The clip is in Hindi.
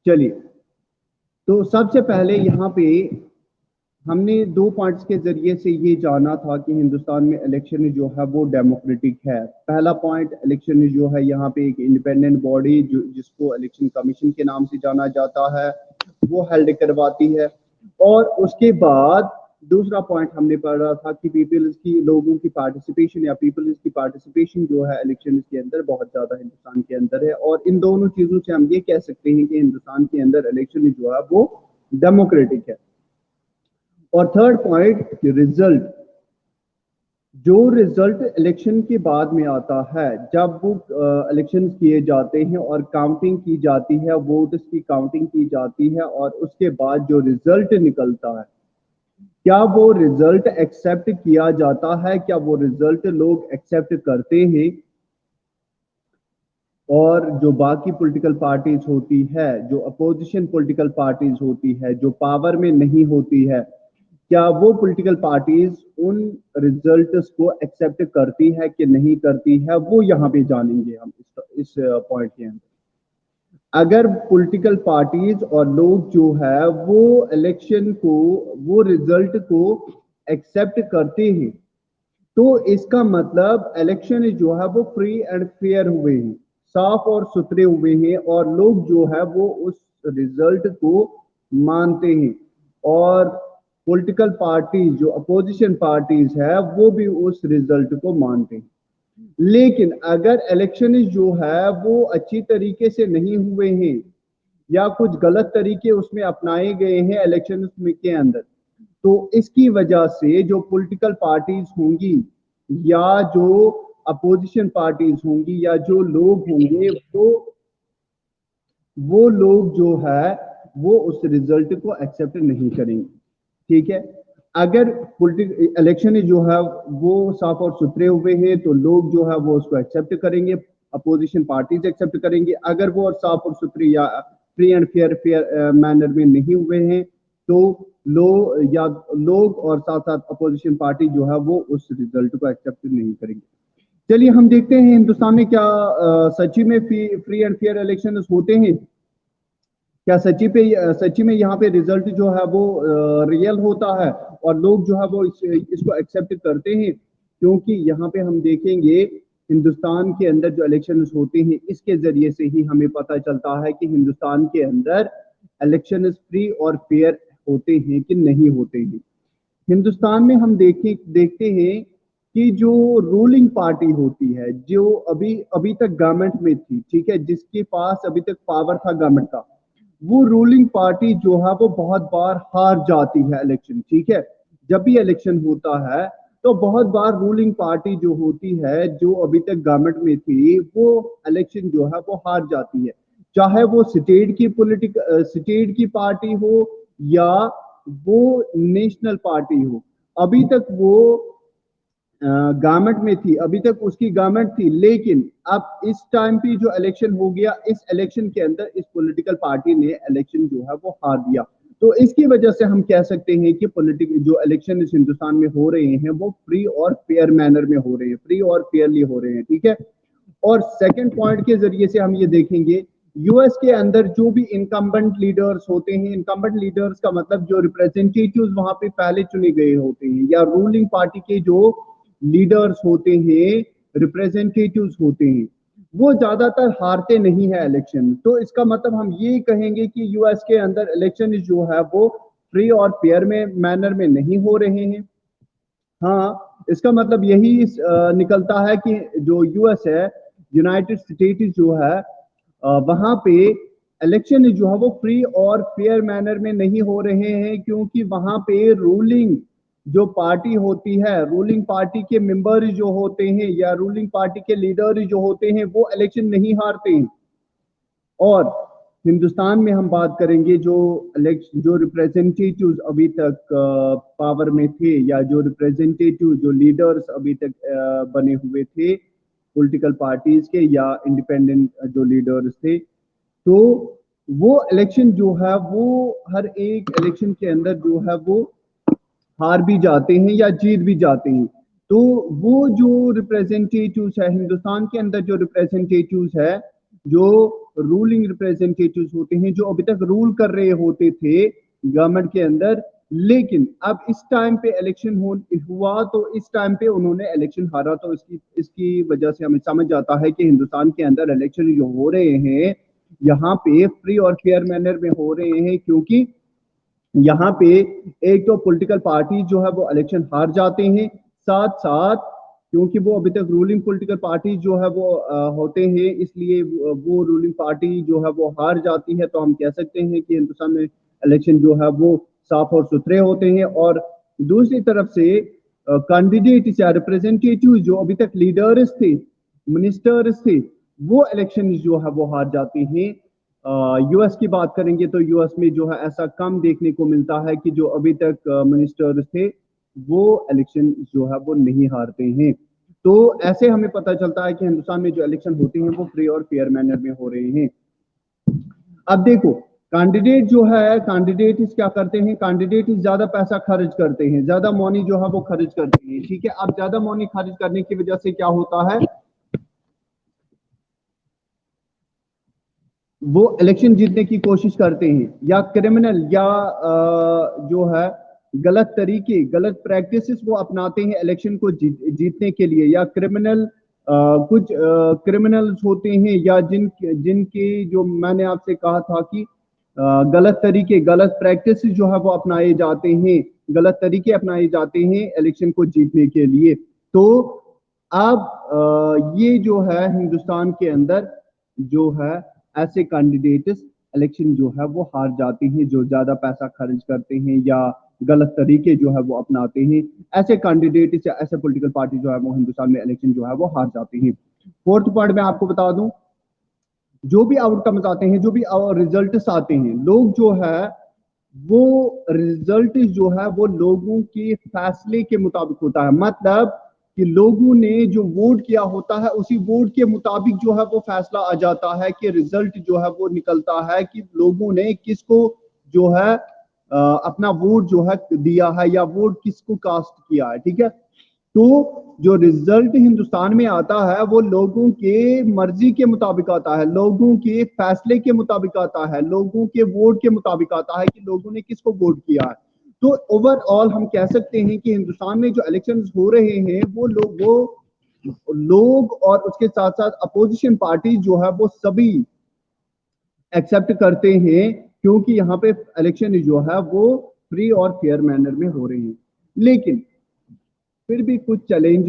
चलिए, तो सबसे पहले यहाँ पे हमने 2 पॉइंट्स के जरिए से ये जाना था कि हिंदुस्तान में इलेक्शन जो है वो डेमोक्रेटिक है। पहला पॉइंट, इलेक्शन जो है यहाँ पे एक इंडिपेंडेंट बॉडी जो जिसको इलेक्शन कमीशन के नाम से जाना जाता है वो हेल्ड करवाती है। और उसके बाद दूसरा पॉइंट हमने पढ़ा था कि पीपल्स की लोगों की पार्टिसिपेशन या पीपल्स की पार्टिसिपेशन जो है इलेक्शन के अंदर बहुत ज्यादा हिंदुस्तान के अंदर है। और इन दोनों चीजों से हम ये कह सकते हैं कि हिंदुस्तान के अंदर इलेक्शन जो है वो डेमोक्रेटिक है। और थर्ड पॉइंट, रिजल्ट, जो रिजल्ट इलेक्शन के बाद में आता है, जब वो इलेक्शन किए जाते हैं और काउंटिंग की जाती है, वोट्स की काउंटिंग की जाती है और उसके बाद जो रिजल्ट निकलता है, क्या वो रिजल्ट एक्सेप्ट किया जाता है, क्या वो रिजल्ट लोग एक्सेप्ट करते हैं? और जो बाकी पॉलिटिकल पार्टीज होती है, जो अपोजिशन पॉलिटिकल पार्टीज होती है, जो पावर में नहीं होती है, क्या वो पॉलिटिकल पार्टीज उन रिजल्ट्स को एक्सेप्ट करती है कि नहीं करती है, वो यहाँ पे जानेंगे हम इस पॉइंट के अंदर। अगर पॉलिटिकल पार्टीज और लोग जो है वो इलेक्शन को, वो रिजल्ट को एक्सेप्ट करते हैं, तो इसका मतलब इलेक्शन जो है वो फ्री एंड फेयर हुए हैं, साफ और सुथरे हुए हैं और लोग जो है वो उस रिजल्ट को मानते हैं। और पॉलिटिकल पार्टीज जो अपोजिशन पार्टीज है वो भी उस रिजल्ट को मानते हैं। लेकिन अगर इलेक्शन जो है वो अच्छी तरीके से नहीं हुए हैं या कुछ गलत तरीके उसमें अपनाए गए हैं इलेक्शन के अंदर, तो इसकी वजह से जो पॉलिटिकल पार्टीज होंगी या जो अपोजिशन पार्टीज होंगी या जो लोग होंगे वो लोग जो है वो उस रिजल्ट को एक्सेप्ट नहीं करेंगे। ठीक है, अगर इलेक्शन जो है वो साफ और सुथरे हुए हैं तो लोग जो है वो उसको एक्सेप्ट करेंगे, अपोजिशन पार्टीज एक्सेप्ट करेंगे। अगर वो साफ और सुथरे या फ्री एंड फेयर मैनर में नहीं हुए हैं तो लोग और साथ साथ अपोजिशन पार्टी जो है वो उस रिजल्ट को एक्सेप्ट नहीं करेंगे। चलिए हम देखते हैं हिंदुस्तान में क्या सच्ची में फ्री एंड फेयर इलेक्शन होते हैं, क्या सच्ची में यहाँ पे रिजल्ट जो है वो रियल होता है और लोग जो है वो इसको एक्सेप्ट करते हैं। क्योंकि यहाँ पे हम देखेंगे हिंदुस्तान के अंदर जो इलेक्शन होते हैं इसके जरिए से ही हमें पता चलता है कि हिंदुस्तान के अंदर इलेक्शन फ्री और फेयर होते हैं कि नहीं होते हैं। हिंदुस्तान में हम देखते हैं कि जो रूलिंग पार्टी होती है, जो अभी अभी तक गवर्नमेंट में थी, ठीक है, जिसके पास अभी तक पावर था गवर्नमेंट का, वो रूलिंग पार्टी जो है वो बहुत बार हार जाती है इलेक्शन। ठीक है, जब भी इलेक्शन होता है तो बहुत बार रूलिंग पार्टी जो होती है, जो अभी तक गवर्नमेंट में थी, वो इलेक्शन जो है वो हार जाती है। चाहे वो स्टेट की पार्टी हो या वो नेशनल पार्टी हो। अभी तक वो गवर्नमेंट में थी, अभी तक उसकी गवर्नमेंट थी, लेकिन अब इस टाइम पे जो इलेक्शन हो गया, इस इलेक्शन के अंदर इस पॉलिटिकल पार्टी ने इलेक्शन जो है वो हार दिया। तो इसकी वजह से हम कह सकते हैं कि जो इलेक्शन इस हिंदुस्तान में हो रहे हैं वो फ्री और फेयर मैनर में हो रहे हैं, फ्री और फेयरली हो रहे हैं। ठीक है, और सेकंड पॉइंट के जरिए से हम ये देखेंगे, यूएस के अंदर जो भी इनकम्बेंट लीडर्स होते हैं, इनकम्बेंट लीडर्स का मतलब जो रिप्रेजेंटेटिव्स वहां पे पहले चुने गए होते हैं या रूलिंग पार्टी के जो लीडर्स होते हैं, रिप्रेजेंटेटिव्स होते हैं, वो ज्यादातर हारते नहीं है इलेक्शन। तो इसका मतलब हम ये कहेंगे कि यूएस के अंदर इलेक्शन जो है वो फ्री और फेयर में मैनर में नहीं हो रहे हैं। हाँ, इसका मतलब यही निकलता है कि जो यूएस है, यूनाइटेड स्टेट्स जो है, वहां पे इलेक्शन जो है वो फ्री और फेयर मैनर में नहीं हो रहे हैं, क्योंकि वहां पे रूलिंग जो पार्टी होती है, रूलिंग पार्टी के मेंबर जो होते हैं या रूलिंग पार्टी के लीडर जो होते हैं वो इलेक्शन नहीं हारते हैं। और हिंदुस्तान में हम बात करेंगे जो रिप्रेजेंटेटिव्स अभी तक पावर में थे या जो रिप्रेजेंटेटिव जो लीडर्स अभी तक बने हुए थे पॉलिटिकल पार्टीज के या इंडिपेंडेंट जो लीडर्स थे, तो वो इलेक्शन जो है वो हर एक इलेक्शन के अंदर जो है वो हार भी जाते हैं या जीत भी जाते हैं। तो वो जो रिप्रेजेंटेटिव्स है हिंदुस्तान के अंदर, जो रिप्रेजेंटेटिव्स है, जो रूलिंग रिप्रेजेंटेटिव्स होते हैं, जो अभी तक रूल कर रहे होते थे गवर्नमेंट के अंदर, लेकिन अब इस टाइम पे इलेक्शन हुआ तो इस टाइम पे उन्होंने इलेक्शन हारा। तो इसकी वजह से हमें समझ आता है कि हिंदुस्तान के अंदर इलेक्शन जो हो रहे हैं यहाँ पे फ्री और फेयर मैनर में हो रहे हैं, क्योंकि यहाँ पे एक तो पॉलिटिकल पार्टी जो है वो इलेक्शन हार जाते हैं, साथ साथ क्योंकि वो अभी तक रूलिंग पॉलिटिकल पार्टी जो है वो होते हैं, इसलिए वो रूलिंग पार्टी जो है वो हार जाती है। तो हम कह सकते हैं कि हिंदुस्तान में इलेक्शन जो है वो साफ और सुथरे होते हैं। और दूसरी तरफ से कैंडिडेट या रिप्रेजेंटेटिव जो अभी तक लीडर्स थे, मिनिस्टर्स थे, वो इलेक्शन जो है वो हार जाते हैं। यूएस की बात करेंगे तो यूएस में जो है ऐसा कम देखने को मिलता है कि जो अभी तक मिनिस्टर्स थे वो इलेक्शन जो है वो नहीं हारते हैं। तो ऐसे हमें पता चलता है कि हिंदुस्तान में जो इलेक्शन होते हैं वो फ्री और फेयर मैनर में हो रहे हैं। अब देखो, कैंडिडेट जो है, कैंडिडेट क्या करते हैं, कैंडिडेट ज्यादा पैसा खर्च करते हैं, ज्यादा मनी जो है वो खर्च करते हैं। ठीक है, अब ज्यादा मनी खर्च करने की वजह से क्या होता है, वो इलेक्शन जीतने की कोशिश करते हैं, या क्रिमिनल या जो है गलत तरीके, गलत प्रैक्टिसेस वो अपनाते हैं इलेक्शन को जीतने के लिए, या क्रिमिनल कुछ क्रिमिनल्स होते हैं, या जिनके जो मैंने आपसे कहा था कि गलत तरीके, गलत प्रैक्टिसेस जो है वो अपनाए जाते हैं, गलत तरीके अपनाए जाते हैं इलेक्शन को जीतने के लिए। तो अब ये जो है हिंदुस्तान के अंदर जो है ऐसे कैंडिडेट्स इलेक्शन जो है वो हार जाते हैं, जो ज्यादा पैसा खर्च करते हैं या गलत तरीके जो है वो अपनाते हैं। ऐसे कैंडिडेट्स या ऐसे पॉलिटिकल पार्टी जो है वो हिंदुस्तान में इलेक्शन जो है वो हार जाते हैं। फोर्थ पॉइंट में आपको बता दूं, जो भी आउटकम्स आते हैं, जो भी रिजल्ट्स आते हैं, लोग जो है वो रिजल्ट जो है वो लोगों के फैसले के मुताबिक होता है। मतलब कि लोगों ने जो वोट किया होता है उसी वोट के मुताबिक जो है वो फैसला आ जाता है, कि रिजल्ट जो है वो निकलता है कि लोगों ने किसको जो है अपना वोट जो है दिया है, या वोट किसको कास्ट किया है। ठीक है, तो जो रिजल्ट हिंदुस्तान में आता है वो लोगों के मर्जी के मुताबिक आता है, लोगों के फैसले के मुताबिक आता है, लोगों के वोट के मुताबिक आता है कि लोगों ने किसको वोट किया है। तो ओवरऑल हम कह सकते हैं कि हिंदुस्तान में जो इलेक्शंस हो रहे हैं वो लोग और उसके साथ साथ अपोजिशन पार्टी जो है वो सभी एक्सेप्ट करते हैं, क्योंकि यहाँ पे इलेक्शन जो है वो फ्री और फेयर मैनर में हो रहे हैं। लेकिन फिर भी कुछ चैलेंजेस